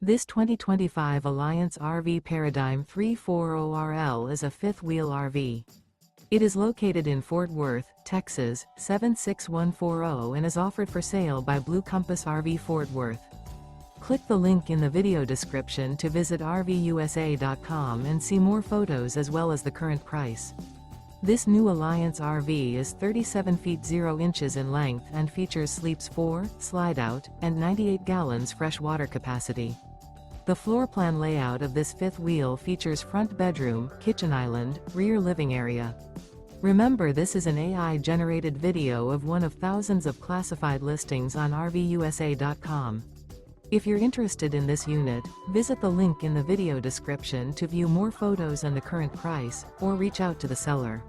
This 2025 Alliance RV Paradigm 340RL is a fifth-wheel RV. It is located in Fort Worth, Texas, 76140 and is offered for sale by Blue Compass RV Fort Worth. Click the link in the video description to visit RVUSA.com and see more photos as well as the current price. This new Alliance RV is 37 feet 0 inches in length and features sleeps 4, slide-out, and 98 gallons fresh water capacity. The floor plan layout of this fifth wheel features front bedroom, kitchen island, rear living area. Remember, this is an AI-generated video of one of thousands of classified listings on RVUSA.com. If you're interested in this unit, visit the link in the video description to view more photos and the current price, or reach out to the seller.